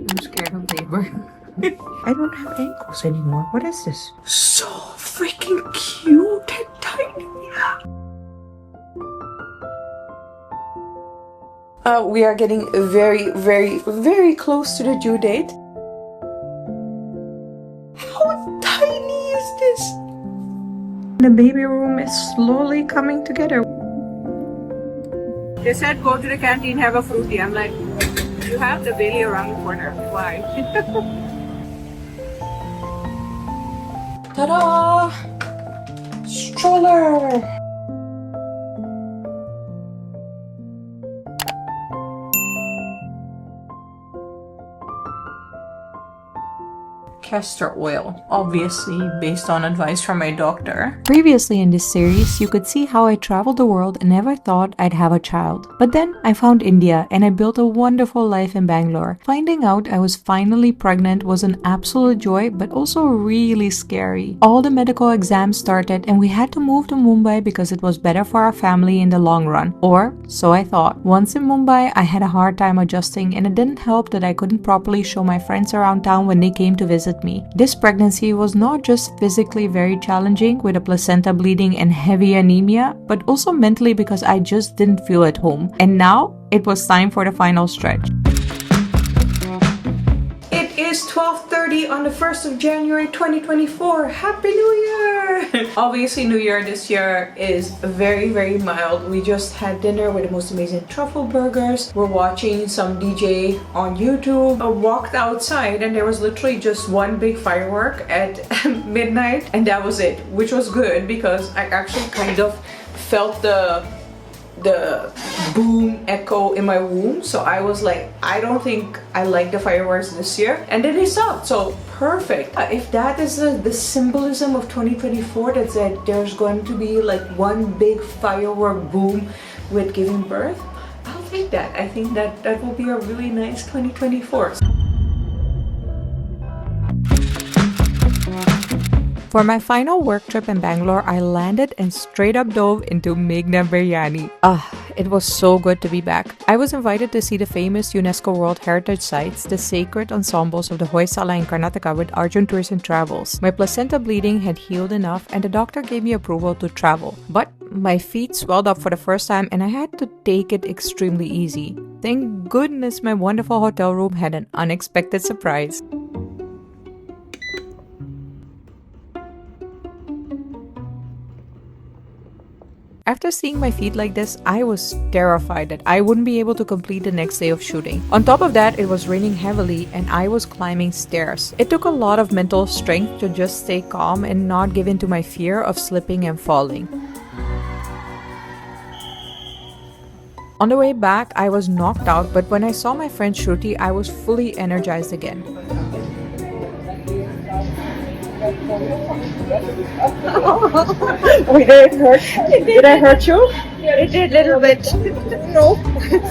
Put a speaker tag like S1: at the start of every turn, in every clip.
S1: I'm scared of labor. I don't have ankles anymore. What is this? So freaking cute and tiny. We are getting very, very, very close to the due date. How tiny is this? The baby room is slowly coming together. They said go to the canteen, have a fruity. I'm like, you have the Bailey around the corner. Why? Ta-da! Stroller! Castor oil, obviously based on advice from my doctor.
S2: Previously in this series, you could see how I traveled the world and never thought I'd have a child. But then I found India and I built a wonderful life in Bangalore. Finding out I was finally pregnant was an absolute joy, but also really scary. All the medical exams started and we had to move to Mumbai because it was better for our family in the long run. Or so I thought. Once in Mumbai, I had a hard time adjusting and it didn't help that I couldn't properly show my friends around town when they came to visit me. This pregnancy was not just physically very challenging with a placenta bleeding and heavy anemia, but also mentally because I just didn't feel at home. And now it was time for the final stretch.
S1: It is 12:30 on the 1st of January 2024. Happy New Year! Obviously, New Year this year is very, very mild. We just had dinner with the most amazing truffle burgers. We're watching some DJ on YouTube. I walked outside and there was literally just one big firework at midnight, and that was it, which was good because I actually kind of felt the boom echo in my womb. So I was like, I don't think I like the fireworks this year, and then they stopped. So perfect. If that is the symbolism of 2024, that's that there's going to be like one big firework boom with giving birth, I'll take that. I think that will be a really nice 2024.
S2: For my final work trip in Bangalore, I landed and straight up dove into Meghna Biryani. It was so good to be back. I was invited to see the famous UNESCO World Heritage Sites, the sacred ensembles of the Hoysala in Karnataka with Arjun Tours and Travels. My placenta bleeding had healed enough and the doctor gave me approval to travel. But my feet swelled up for the first time and I had to take it extremely easy. Thank goodness my wonderful hotel room had an unexpected surprise. After seeing my feet like this, I was terrified that I wouldn't be able to complete the next day of shooting. On top of that, it was raining heavily and I was climbing stairs. It took a lot of mental strength to just stay calm and not give in to my fear of slipping and falling. On the way back, I was knocked out, but when I saw my friend Shruti, I was fully energized again.
S1: Did it hurt? Did I hurt you? It did a little bit. No.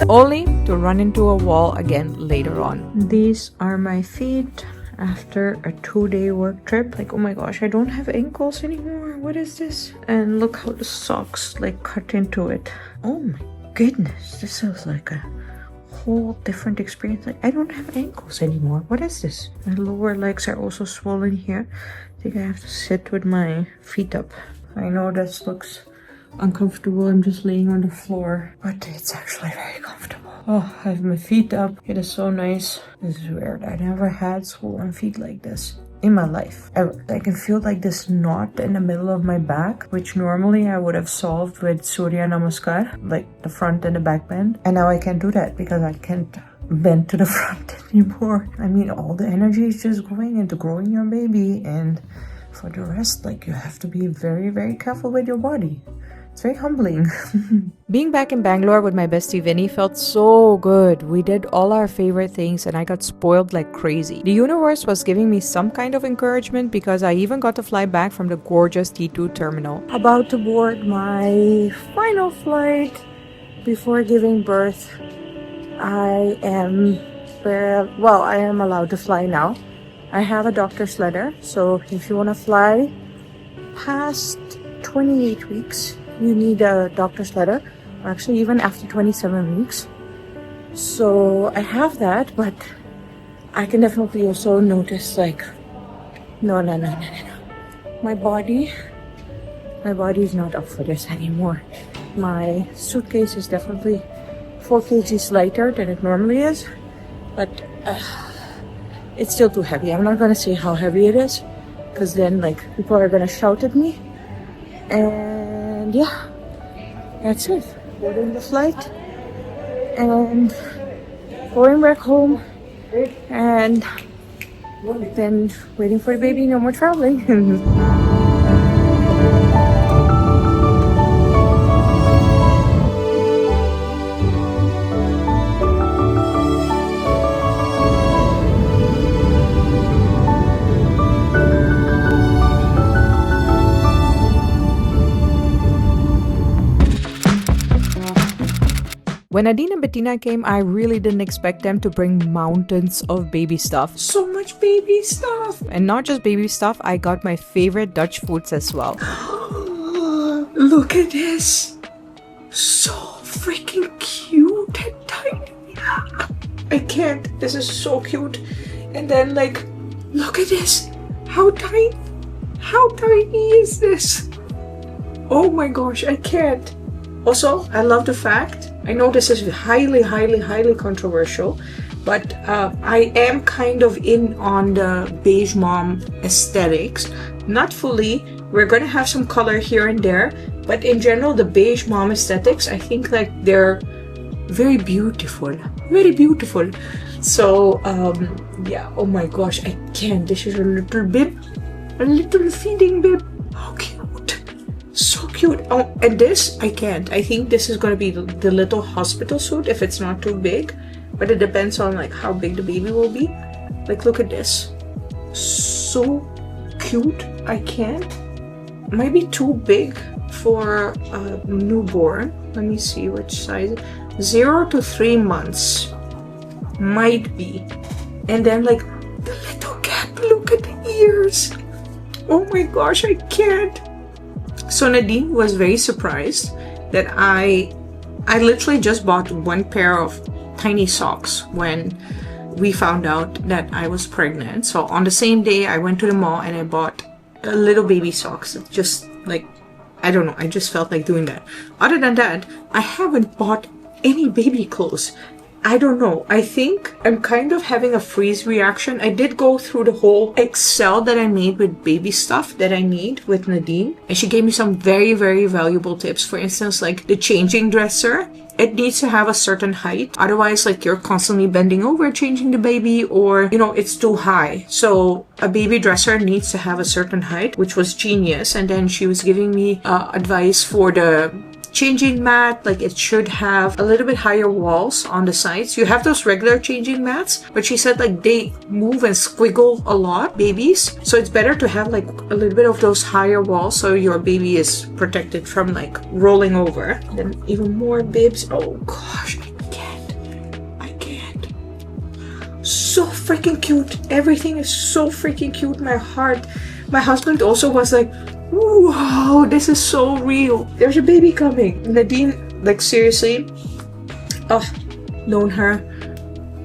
S2: Only to run into a wall again later on.
S1: These are my feet after a 2-day work trip. Like, oh my gosh, I don't have ankles anymore. What is this? And look how the socks like cut into it. Oh my goodness, this is like a whole different experience. Like, I don't have ankles anymore. What is this? My lower legs are also swollen here. I think I have to sit with my feet up. I know this looks uncomfortable. I'm just laying on the floor, but it's actually very comfortable. Oh, I have my feet up. It is so nice. This is weird. I never had swollen feet like this in my life ever. I can feel like this knot in the middle of my back, which normally I would have solved with Surya Namaskar, like the front and the back bend. And now I can't do that because I can't bend to the front anymore. I mean, all the energy is just going into growing your baby, and for the rest, like, you have to be very, very careful with your body. It's very humbling.
S2: Being back in Bangalore with my bestie Vinny felt so good. We did all our favorite things and I got spoiled like crazy. The universe was giving me some kind of encouragement because I even got to fly back from the gorgeous T2 terminal.
S1: About to board my final flight before giving birth. I am allowed to fly now. I have a doctor's letter, so if you want to fly past 28 weeks, you need a doctor's letter, or actually even after 27 weeks. So I have that, but I can definitely also notice like, no. My body is not up for this anymore. My suitcase is definitely 4 kgs lighter than it normally is, but it's still too heavy. I'm not gonna say how heavy it is, because then like people are gonna shout at me. And yeah, that's it. Boarding the flight and going back home, and then waiting for the baby. No more traveling.
S2: When Nadine and Bettina came, I really didn't expect them to bring mountains of baby stuff.
S1: So much baby stuff.
S2: And not just baby stuff, I got my favorite Dutch foods as well.
S1: Look at this. So freaking cute and tiny. I can't. This is so cute. And then like, look at this. How tiny is this? Oh my gosh, I can't. Also, I love the fact, I know this is highly controversial, but I am kind of in on the beige mom aesthetics. Not fully. We're gonna have some color here and there, but in general, the beige mom aesthetics, I think like they're very beautiful. Very beautiful. So, yeah, oh my gosh, I can't. This is a little bib. A little feeding bib. How cute. So cute. Oh, and this, I can't. I think this is gonna be the little hospital suit if it's not too big. But it depends on like how big the baby will be. Like, look at this. So cute. I can't. Might be too big for a newborn. Let me see which size. 0 to 3 months. Might be. And then like the little cap. Look at the ears. Oh my gosh, I can't. So Nadine was very surprised that I literally just bought one pair of tiny socks when we found out that I was pregnant. So on the same day, I went to the mall and I bought a little baby socks. Just like, I don't know, I just felt like doing that. Other than that, I haven't bought any baby clothes. I don't know. I think I'm kind of having a freeze reaction. I did go through the whole Excel that I made with baby stuff that I need with Nadine. And she gave me some very valuable tips. For instance, like the changing dresser. It needs to have a certain height. Otherwise, like you're constantly bending over changing the baby, or, you know, it's too high. So a baby dresser needs to have a certain height, which was genius. And then she was giving me advice for the changing mat. Like it should have a little bit higher walls on the sides. You have those regular changing mats, but she said like they move and squiggle a lot, babies. So it's better to have like a little bit of those higher walls so your baby is protected from like rolling over. Then even more bibs. Oh gosh, I can't. So freaking cute. Everything is so freaking cute. My husband also was like, wow, this is so real. There's a baby coming. Nadine, like seriously, known her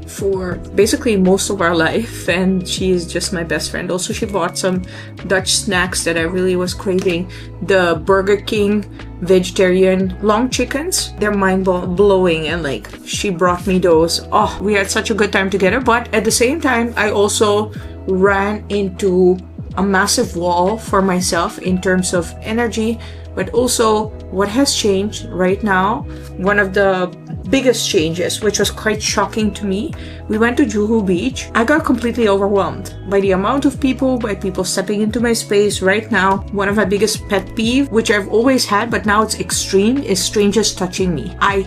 S1: for basically most of our life, and she is just my best friend. Also, she bought some Dutch snacks that I really was craving. The Burger King vegetarian long chickens. They're mind-blowing, and like she brought me those. Oh, we had such a good time together. But at the same time, I also ran into a massive wall for myself in terms of energy, but also what has changed right now. One of the biggest changes, which was quite shocking to me, we went to Juhu Beach. I got completely overwhelmed by the amount of people, by people stepping into my space right now. One of my biggest pet peeve, which I've always had, but now it's extreme, is strangers touching me. I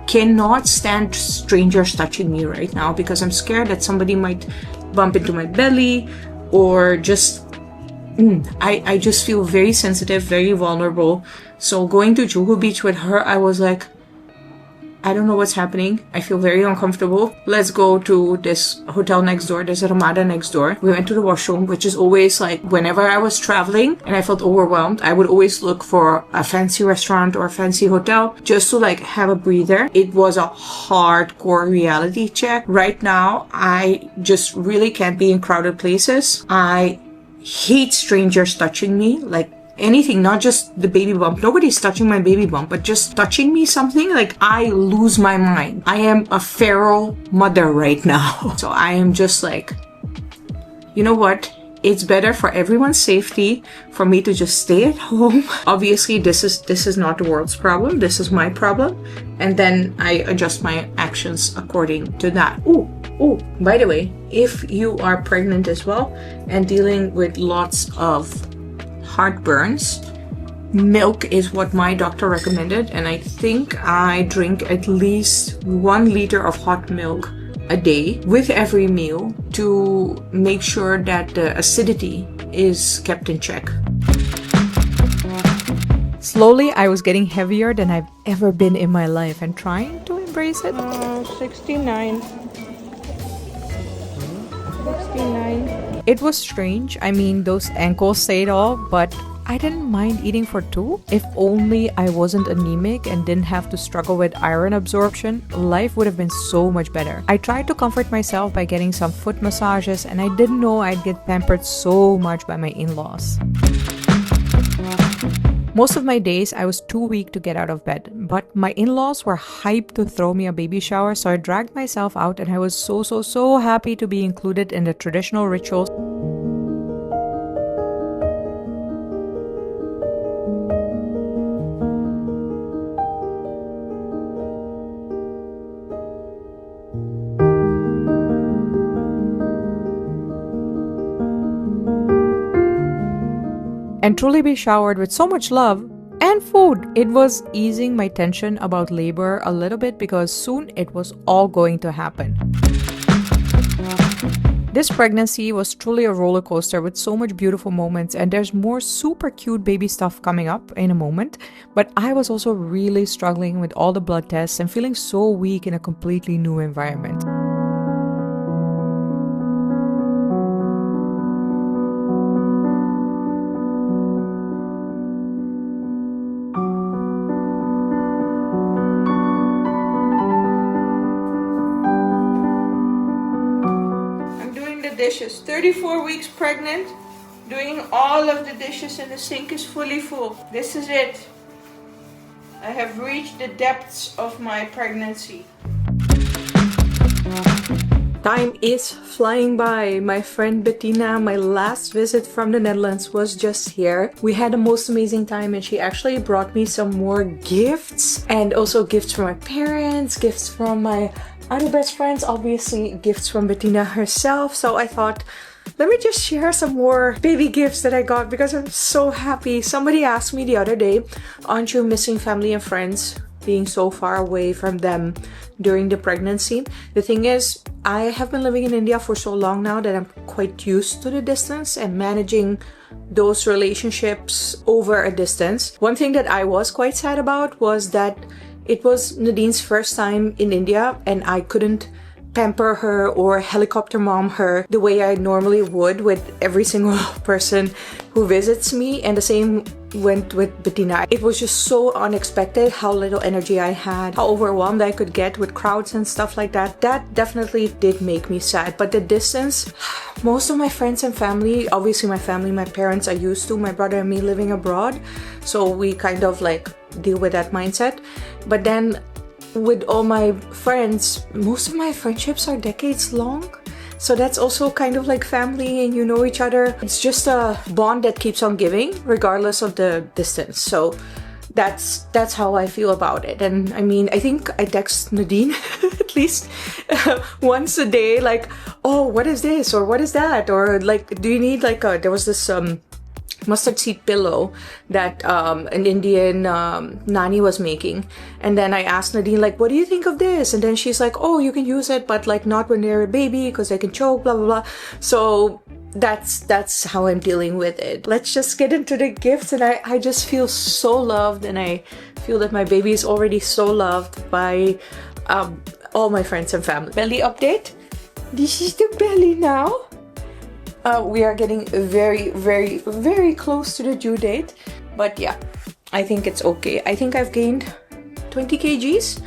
S1: cannot stand strangers touching me right now because I'm scared that somebody might bump into my belly, or just I just feel very sensitive, very vulnerable. So going to Juhu Beach with her, I was like, I don't know what's happening. I feel very uncomfortable. Let's go to this hotel next door. There's a Ramada next door. We went to the washroom, which is always like whenever I was traveling and I felt overwhelmed, I would always look for a fancy restaurant or a fancy hotel just to like have a breather. It was a hardcore reality check. Right now, I just really can't be in crowded places. I hate strangers touching me, like anything, not just the baby bump. Nobody's touching my baby bump, but just touching me something, like I lose my mind. I am a feral mother right now. So I am just like, you know what? It's better for everyone's safety for me to just stay at home. Obviously, this is not the world's problem. This is my problem. And then I adjust my actions according to that. Oh, by the way, if you are pregnant as well and dealing with lots of heartburns, milk is what my doctor recommended, and I think I drink at least 1 liter of hot milk a day with every meal to make sure that the acidity is kept in check.
S2: Slowly, I was getting heavier than I've ever been in my life and trying to embrace it.
S1: 69.
S2: It was strange. I mean, those ankles say it all, but I didn't mind eating for 2. If only I wasn't anemic and didn't have to struggle with iron absorption, life would have been so much better. I tried to comfort myself by getting some foot massages, and I didn't know I'd get pampered so much by my in-laws. Most of my days, I was too weak to get out of bed, but my in-laws were hyped to throw me a baby shower, so I dragged myself out, and I was so happy to be included in the traditional rituals. And truly be showered with so much love and food. It was easing my tension about labor a little bit because soon it was all going to happen. This pregnancy was truly a roller coaster with so much beautiful moments, and there's more super cute baby stuff coming up in a moment. But I was also really struggling with all the blood tests and feeling so weak in a completely new environment.
S1: Dishes. 34 weeks pregnant, doing all of the dishes, and the sink is fully full. This is it. I have reached the depths of my pregnancy. Time is flying by. My friend Bettina, my last visit from the Netherlands, was just here. We had the most amazing time, and she actually brought me some more gifts, and also gifts from my parents, gifts from my other best friends, obviously gifts from Bettina herself. So I thought, let me just share some more baby gifts that I got because I'm so happy. Somebody asked me the other day, aren't you missing family and friends, being so far away from them during the pregnancy? The thing is, I have been living in India for so long now that I'm quite used to the distance and managing those relationships over a distance. One thing that I was quite sad about was that it was Nadine's first time in India, and I couldn't pamper her or helicopter mom her the way I normally would with every single person who visits me, and the same went with Bettina. It was just so unexpected how little energy I had, how overwhelmed I could get with crowds and stuff like that. That definitely did make me sad. But the distance, most of my friends and family, obviously my family, my parents are used to my brother and me living abroad, so we kind of like deal with that mindset. But then with all my friends, most of my friendships are decades long, so that's also kind of like family, and you know each other. It's just a bond that keeps on giving regardless of the distance. So that's how I feel about it. And I mean, I think I text Nadine at least once a day, like, oh, what is this, or what is that, or like, do you need like a, there was this mustard seed pillow that an Indian nanny was making, and then I asked Nadine, like, what do you think of this? And then she's like, oh, you can use it, but like not when they're a baby because they can choke, blah blah blah. So that's how I'm dealing with it. Let's just get into the gifts, and I just feel so loved, and I feel that my baby is already so loved by all my friends and family. Belly update. This is the belly now. We are getting very, very, very close to the due date, but yeah, I think it's okay. I think I've gained 20 kgs,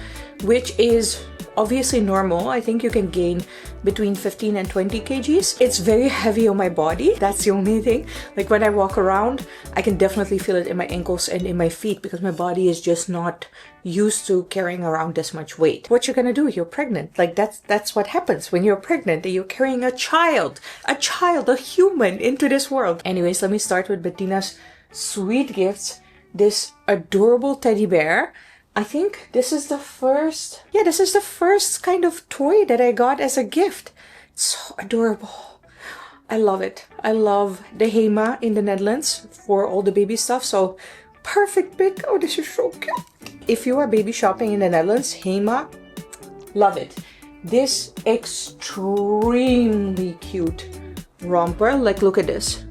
S1: which is obviously normal. I think you can gain between 15 and 20 kgs. It's very heavy on my body. That's the only thing. Like when I walk around, I can definitely feel it in my ankles and in my feet because my body is just not used to carrying around this much weight. What you're gonna do? You're pregnant. Like that's what happens when you're pregnant. You're carrying a child, a human into this world. Anyways, let me start with Bettina's sweet gifts. This adorable teddy bear. I think this is the first kind of toy that I got as a gift. It's so adorable. I love it. I love the HEMA in the Netherlands for all the baby stuff. So perfect pick. Oh, this is so cute. If you are baby shopping in the Netherlands, HEMA, love it. This extremely cute romper. Like, look at this.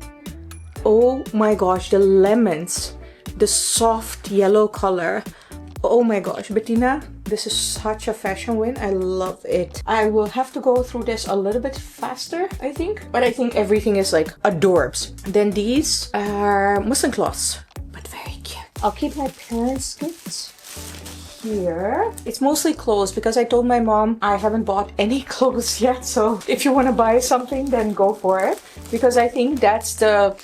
S1: Oh my gosh, the lemons, the soft yellow color. Oh my gosh, Bettina, this is such a fashion win. I love it. I will have to go through this a little bit faster, I think. But I think everything is like adorbs. Then these are muslin cloths, but very cute. I'll keep my parents' gifts here. It's mostly clothes because I told my mom I haven't bought any clothes yet. So if you want to buy something, then go for it. Because I think that's the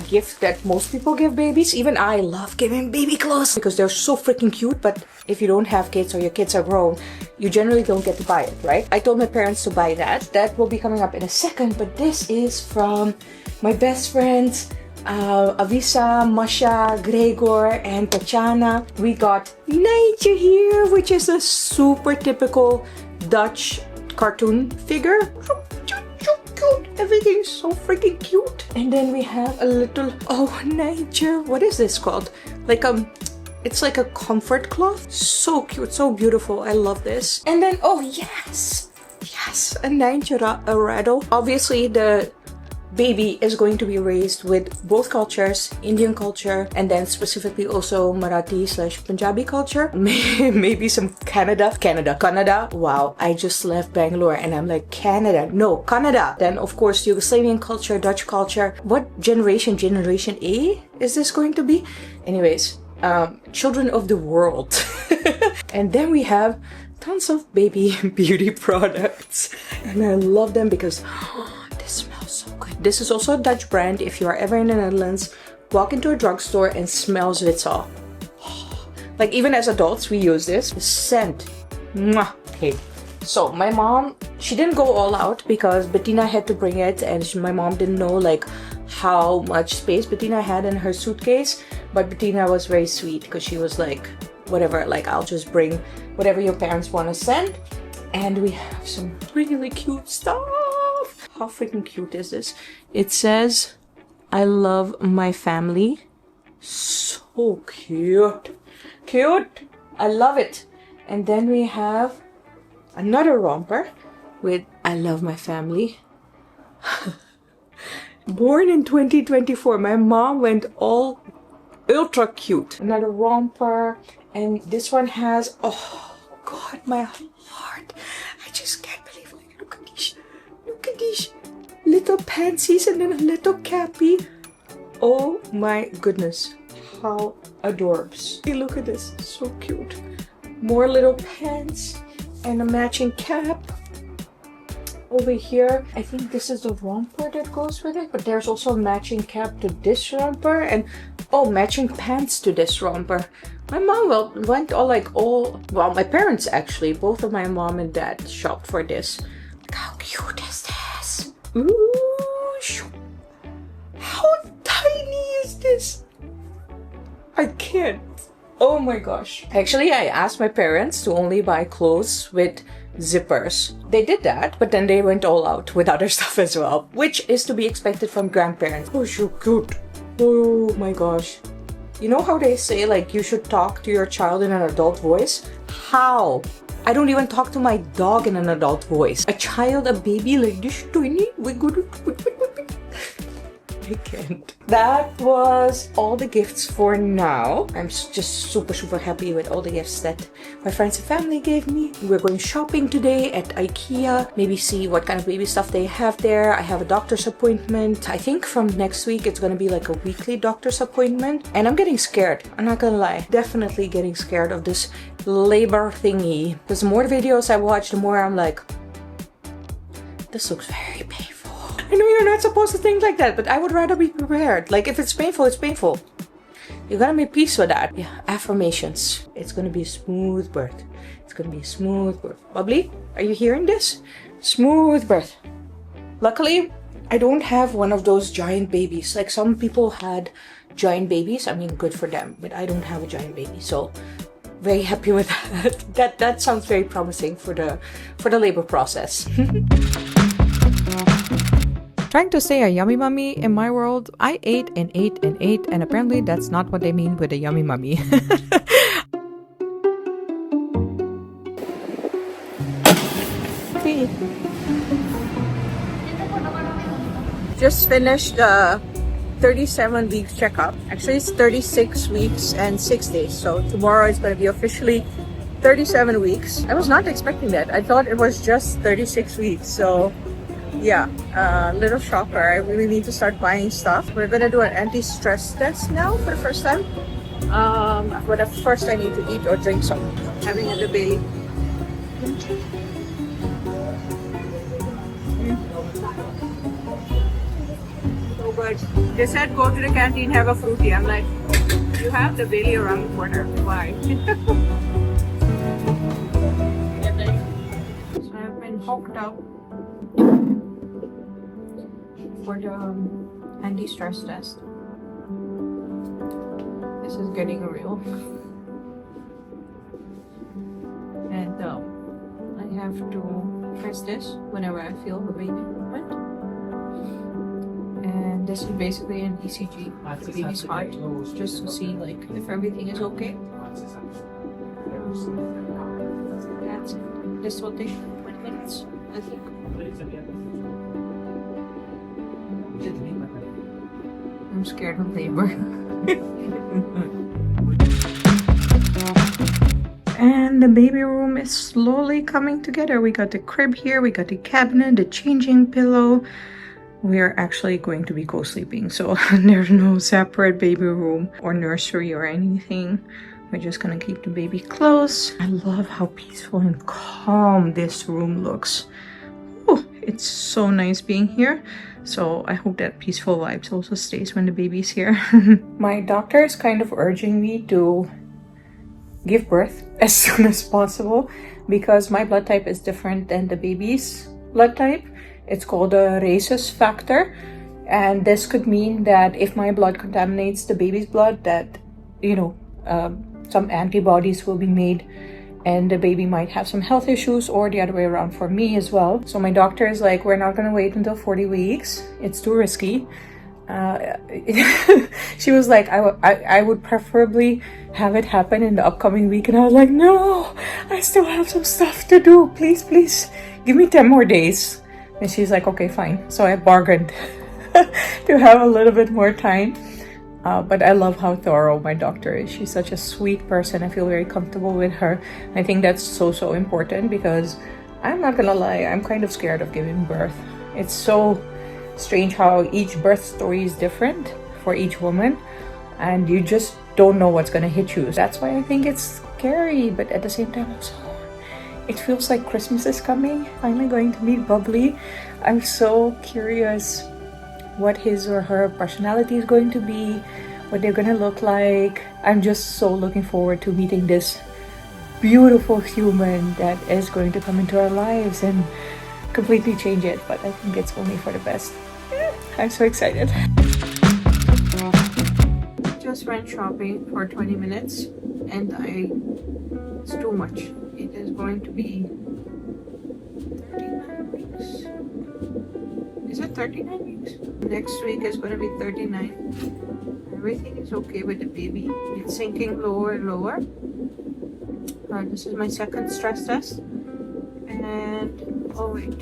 S1: gift that most people give babies. Even I love giving baby clothes because they're so freaking cute. But if you don't have kids or your kids are grown, you generally don't get to buy it, right? I told my parents to buy that. That will be coming up in a second. But this is from my best friends, Avisa, Masha, Gregor, and Tatiana. We got Nijntje here, which is a super typical Dutch cartoon figure. Everything's so freaking cute. And then we have a little, oh, Nijntje, what is this called? Like it's like a comfort cloth. So cute, so beautiful. I love this. And then, oh yes, a Nijntje rattle. Obviously the baby is going to be raised with both cultures, Indian culture, and then specifically also Marathi/Punjabi culture. Maybe some Canada. Wow, I just left Bangalore and I'm like, Canada. No, Canada. Then of course Yugoslavian culture, Dutch culture. What generation A is this going to be? Anyways, children of the world. And then we have tons of baby beauty products. And I love them because this smells so good. This is also a Dutch brand. If you are ever in the Netherlands, walk into a drugstore and smell Zwitsal. Like even as adults, we use this. The scent. Mwah. Okay. So my mom, she didn't go all out because Bettina had to bring it, and my mom didn't know like how much space Bettina had in her suitcase. But Bettina was very sweet because she was like, whatever, like I'll just bring whatever your parents want to send. And we have some really cute stuff. How freaking cute is this? It says, I love my family. So cute. Cute. I love it. And then we have another romper with I love my family. Born in 2024. My mom went all ultra cute. Another romper. And this one has, oh God, my heart. I just can't believe it. Look at these. Look at these little pansies and then a little cappy. Oh my goodness. How adorbs. Hey, look at this. So cute. More little pants and a matching cap. Over here, I think this is the romper that goes with it, but there's also a matching cap to this romper and matching pants to this romper. My mom went well, my parents actually, both of my mom and dad shopped for this. Look how cute is this? Ooh, how tiny is this? I can't. Oh my gosh. Actually, I asked my parents to only buy clothes with zippers. They did that, but then they went all out with other stuff as well, which is to be expected from grandparents. Oh, so cute. Oh my gosh. You know how they say like you should talk to your child in an adult voice? How? I don't even talk to my dog in an adult voice. A child, a baby like this tiny, we go to I can't. That was all the gifts for now. I'm just super happy with all the gifts that my friends and family gave me. We're going shopping today at IKEA. Maybe see what kind of baby stuff they have there. I have a doctor's appointment. I think from next week it's gonna be like a weekly doctor's appointment. And I'm getting scared. I'm not gonna lie. Definitely getting scared of this labor thingy. Because the more videos I watch, the more I'm like, this looks very painful. I know you're not supposed to think like that, but I would rather be prepared. Like, if it's painful, it's painful. You gotta make peace with that. Yeah, affirmations. It's gonna be a smooth birth. It's gonna be a smooth birth. Bubbly, are you hearing this? Smooth birth. Luckily, I don't have one of those giant babies. Like, some people had giant babies. I mean, good for them, but I don't have a giant baby. So, very happy with that. That sounds very promising for the labor process.
S2: Trying to say a yummy mummy in my world, I ate and ate and ate, and apparently that's not what they mean with a yummy mummy.
S1: Just finished the 37 weeks checkup. Actually, it's 36 weeks and 6 days. So tomorrow is going to be officially 37 weeks. I was not expecting that. I thought it was just 36 weeks. So yeah, little shocker. I really need to start buying stuff. We're gonna do an anti-stress test now for the first time. But first I need to eat or drink something. Having a debate. So good. They said go to the canteen, have a fruity. I'm like, you have the Bailey around the corner. Why? So I've been hooked up for the anti-stress test. This is getting real. And I have to press this whenever I feel the baby movement. And this is basically an ECG of the baby's heart, just to see like if everything is okay. That's it. This will take 20 minutes, I think. I'm scared of labor. And the baby room is slowly coming together. We got the crib here, we got the cabinet, the changing pillow. We are actually going to be co-sleeping, so there's no separate baby room or nursery or anything. We're just gonna keep the baby close. I love how peaceful and calm this room looks. Oh, it's so nice being here. So I hope that peaceful vibes also stays when the baby's here. My doctor is kind of urging me to give birth as soon as possible because my blood type is different than the baby's blood type. It's called a rhesus factor. And this could mean that if my blood contaminates the baby's blood, that, you know, some antibodies will be made and the baby might have some health issues, or the other way around for me as well. So my doctor is like, we're not gonna wait until 40 weeks. It's too risky. She was like, I would preferably have it happen in the upcoming week. And I was like, no, I still have some stuff to do. Please, please, give me 10 more days. And she's like, okay, fine. So I bargained to have a little bit more time. But I love how thorough my doctor is. She's such a sweet person. I feel very comfortable with her. I think that's so important because I'm not gonna lie, I'm kind of scared of giving birth. It's so strange how each birth story is different for each woman and you just don't know what's gonna hit you. That's why I think it's scary, but at the same time also, it feels like Christmas is coming. Finally going to meet Bubbly. I'm so curious what his or her personality is going to be, what they're gonna look like. I'm just so looking forward to meeting this beautiful human that is going to come into our lives and completely change it, but I think it's only for the best. I'm so excited. Just went shopping for 20 minutes and it's too much. It is going to be 39 weeks. Is it 39 weeks? Next week is going to be 39. Everything is okay with the baby. It's sinking lower and lower. This is my second stress test. And, oh wait,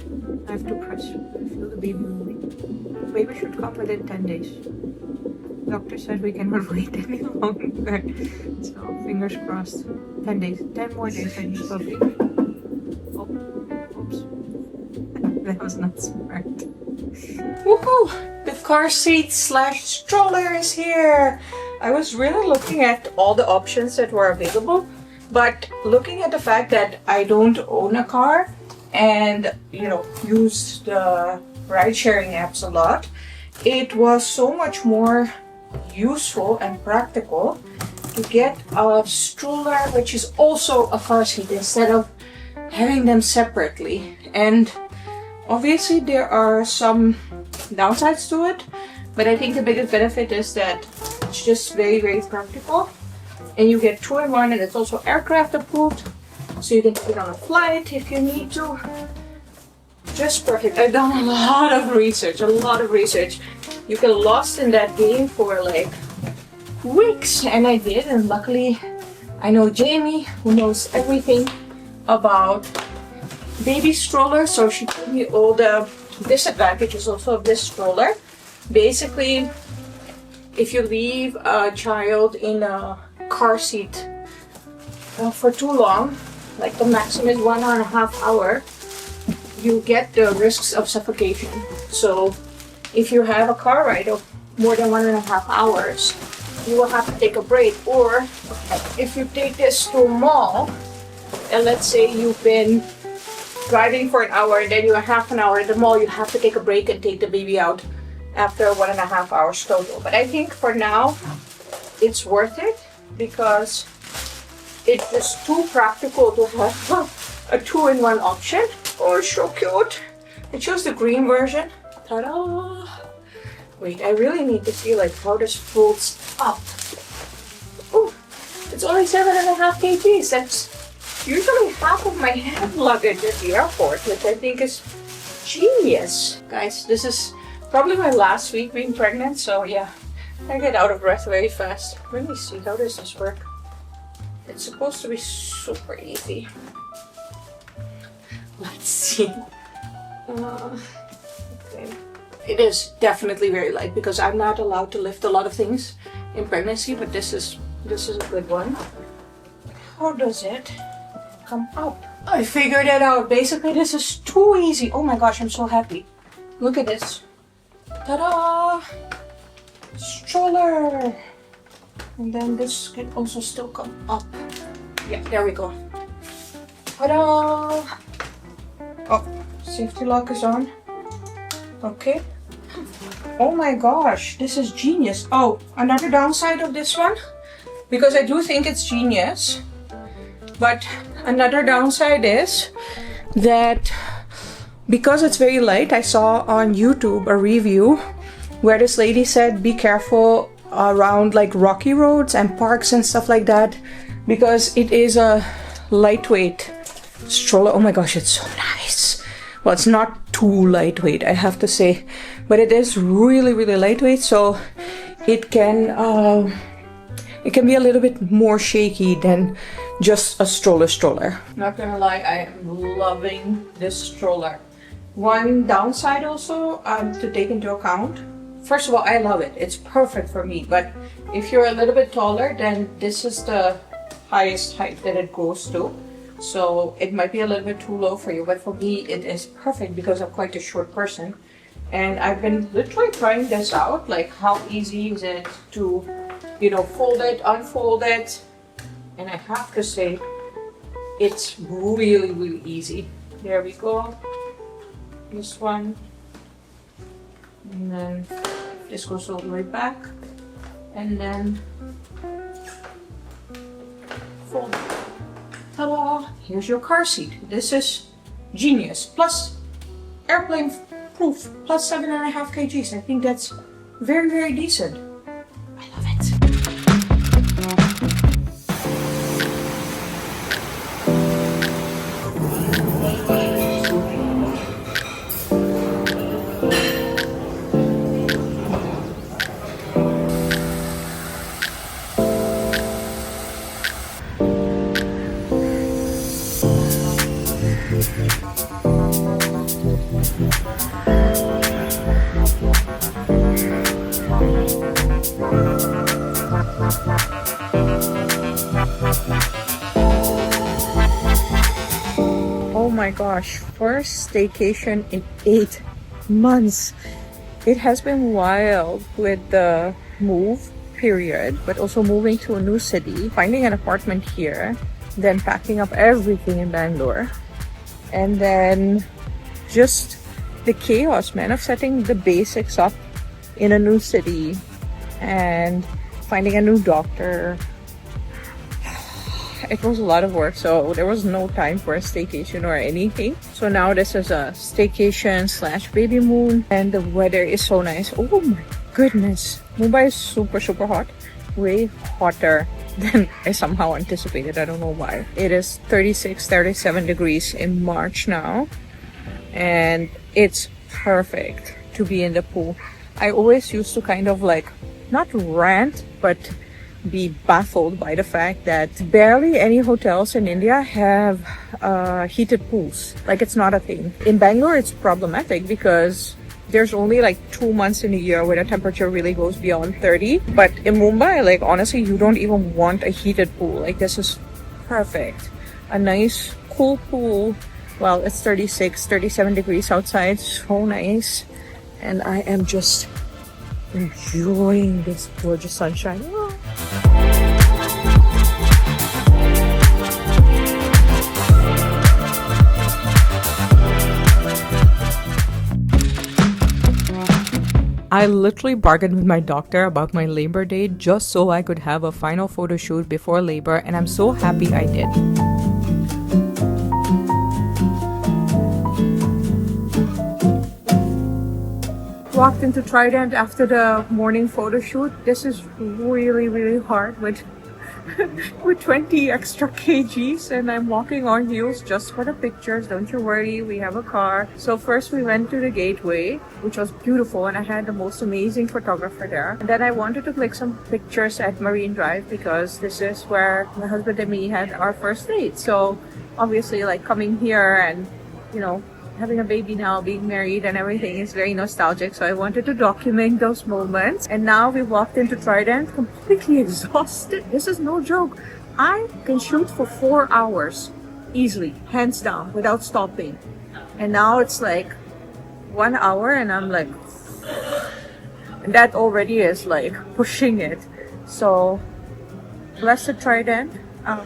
S1: I have to press. I feel the baby moving. baby should come within 10 days. Doctor said we cannot wait any longer. So fingers crossed. 10 days. 10 more days I need for baby. Oh, oops. That was not smart. Woohoo! The car seat slash stroller is here. I was really looking at all the options that were available, but looking at the fact that I don't own a car and use the ride sharing apps a lot, it was so much more useful and practical to get a stroller which is also a car seat instead of having them separately. And obviously there are some downsides to it, but I think the biggest benefit is that it's just very, very practical, and you get 2-in-1, and it's also aircraft approved, so you can take it on a flight if you need to. Just perfect. I've done a lot of research. You get lost in that game for like weeks, and I did, and luckily I know Jamie, who knows everything about baby stroller, so she told me all the disadvantages also of this stroller. Basically, if you leave a child in a car seat for too long, like the maximum is 1.5 hours, you get the risks of suffocation. So if you have a car ride of more than 1.5 hours, you will have to take a break. Or if you take this to a mall, and let's say you've been driving for an hour and then you are half an hour at the mall, you have to take a break and take the baby out after 1.5 hours total. But I think for now it's worth it because it's just too practical to have a 2-in-1 option. Oh, so cute. I chose the green version. Ta-da! Wait, I really need to see like how this folds up. Oh, it's only 7.5 kgs. That's usually half of my hand luggage at the airport, which I think is genius. Guys, this is probably my last week being pregnant, so yeah, I get out of breath very fast. Let me see, how does this work? It's supposed to be super easy. Let's see. Okay. It is definitely very light because I'm not allowed to lift a lot of things in pregnancy, but this is a good one. How does it come up? I figured it out. Basically, this is too easy. Oh my gosh, I'm so happy. Look at this. Ta-da! Stroller! And then this can also still come up. Yeah, there we go. Ta-da! Oh, safety lock is on. Okay. Oh my gosh, this is genius. Oh, another downside of this one, because I do think it's genius, but another downside is that because it's very light, I saw on YouTube a review where this lady said be careful around like rocky roads and parks and stuff like that because it is a lightweight stroller. Oh my gosh, it's so nice. Well, it's not too lightweight, I have to say, but it is really, really lightweight, so it can be a little bit more shaky than just a stroller. Not gonna lie, I am loving this stroller. One downside also to take into account. First of all, I love it. It's perfect for me, but if you're a little bit taller, then this is the highest height that it goes to. So it might be a little bit too low for you, but for me it is perfect because I'm quite a short person. And I've been literally trying this out, like how easy is it to, fold it, unfold it. And I have to say, it's really, really easy. There we go. This one. And then this goes all the way back. And then fold it. Ta-da! Here's your car seat. This is genius. Plus airplane proof. Plus 7.5 kgs. I think that's very, very decent. I love it. my gosh, first staycation in 8 months. It has been wild with the move period, but also moving to a new city, finding an apartment here, then packing up everything in Bangalore, and then just the chaos, man, of setting the basics up in a new city and finding a new doctor. It was a lot of work, so there was no time for a staycation or anything. So now this is a staycation slash baby moon, and the weather is so nice. Oh my goodness. Mumbai is super, super hot. Way hotter than I somehow anticipated. I don't know why. It is 36, 37 degrees in March now, and it's perfect to be in the pool. I always used to kind of like, not rant, but be baffled by the fact that barely any hotels in India have heated pools. Like, it's not a thing. In Bangalore, it's problematic because there's only like 2 months in a year where the temperature really goes beyond 30. But in Mumbai, like, honestly, you don't even want a heated pool. Like, this is perfect. A nice, cool pool. Well, it's 36, 37 degrees outside. So nice. And I am just enjoying this gorgeous sunshine. I literally bargained with my doctor about my labor date just so I could have a final photo shoot before labor, and I'm so happy I did. Walked into Trident after the morning photo shoot. This is really, really hard with 20 extra kgs, and I'm walking on heels just for the pictures. Don't you worry, we have a car. So first we went to the gateway, which was beautiful, and I had the most amazing photographer there. And then I wanted to click some pictures at Marine Drive because this is where my husband and me had our first date. So obviously, like, coming here and, you know, having a baby now, being married and everything is very nostalgic, so I wanted to document those moments. And now we walked into Trident completely exhausted. This is no joke. I can shoot for 4 hours easily, hands down, without stopping. And now it's like 1 hour and I'm like, and that already is like pushing it. So blessed Trident.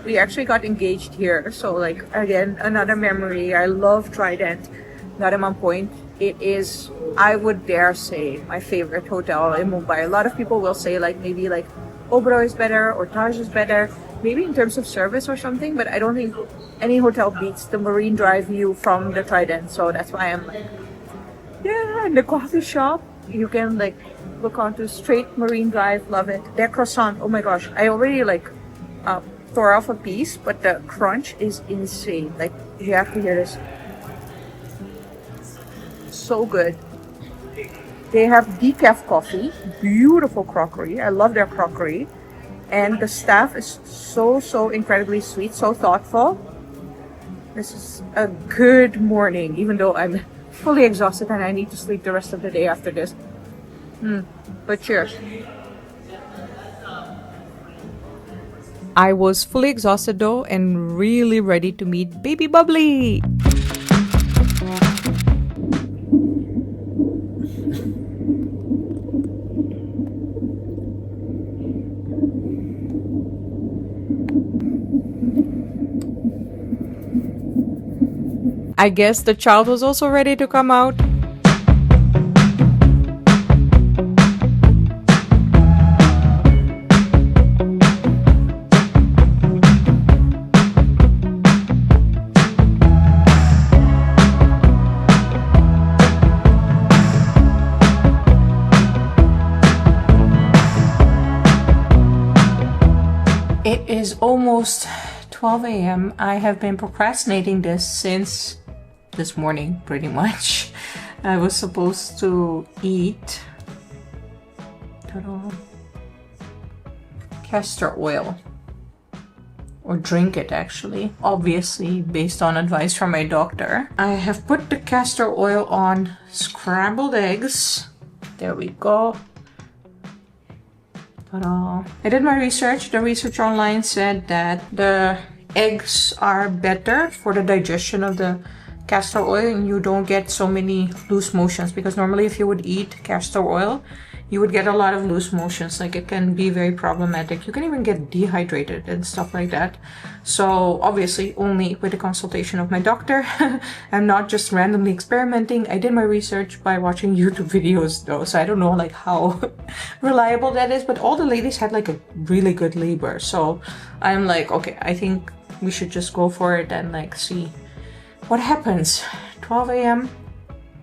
S1: We actually got engaged here, so like, again, another memory. I love Trident. Nariman Point. It is, I would dare say, my favorite hotel in Mumbai. A lot of people will say like maybe like Oberoi is better or Taj is better, maybe in terms of service or something, but I don't think any hotel beats the Marine Drive view from the Trident. So that's why I'm like, yeah. And the coffee shop, you can like look onto straight Marine Drive. Love it. Their croissant, oh my gosh, I already like tore off a piece, but the crunch is insane. Like, you have to hear this. So good. They have decaf coffee, beautiful crockery. I love their crockery. And the staff is so incredibly sweet, so thoughtful. This is a good morning, even though I'm fully exhausted and I need to sleep the rest of the day after this. But cheers. I was fully exhausted though and really ready to meet baby Bubbly. I guess the child was also ready to come out. It is almost 12 a.m. I have been procrastinating this since this morning, pretty much. I was supposed to eat castor oil, or drink it actually, obviously based on advice from my doctor. I have put the castor oil on scrambled eggs. There we go. I did my research. The research online said that the eggs are better for the digestion of the castor oil and you don't get so many loose motions, because normally if you would eat castor oil, you would get a lot of loose motions. Like, it can be very problematic. You can even get dehydrated and stuff like that. So obviously only with the consultation of my doctor. I'm not just randomly experimenting. I did my research by watching YouTube videos though, so I don't know like how reliable that is, but all the ladies had like a really good labor. So I'm like, okay, I think we should just go for it and like see what happens. 12 a.m.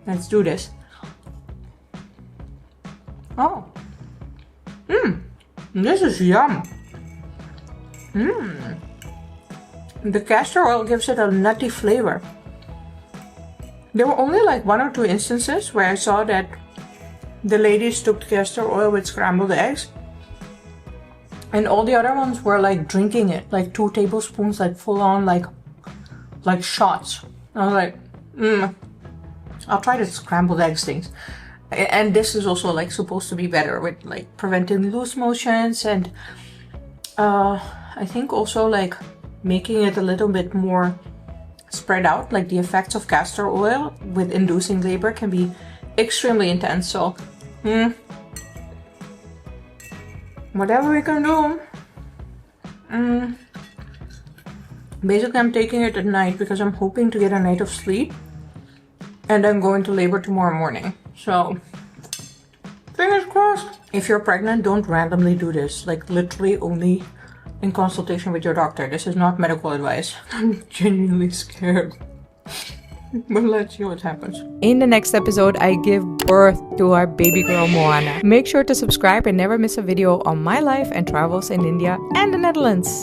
S1: Let's do this. Oh. This is yum. The castor oil gives it a nutty flavor. There were only like 1 or 2 instances where I saw that the ladies took castor oil with scrambled eggs. And all the other ones were like drinking it, like 2 tablespoons, like full on, like shots. I was like, I'll try the scrambled eggs things. And this is also like supposed to be better with like preventing loose motions, and I think also like making it a little bit more spread out. Like the effects of castor oil with inducing labor can be extremely intense. So whatever we can do. Basically I'm taking it at night because I'm hoping to get a night of sleep, and I'm going to labor tomorrow morning. So, fingers crossed. If you're pregnant, don't randomly do this. Like, literally only in consultation with your doctor. This is not medical advice. I'm genuinely scared. But let's see what happens.
S2: In the next episode, I give birth to our baby girl Moana. Make sure to subscribe and never miss a video on my life and travels in India and the Netherlands.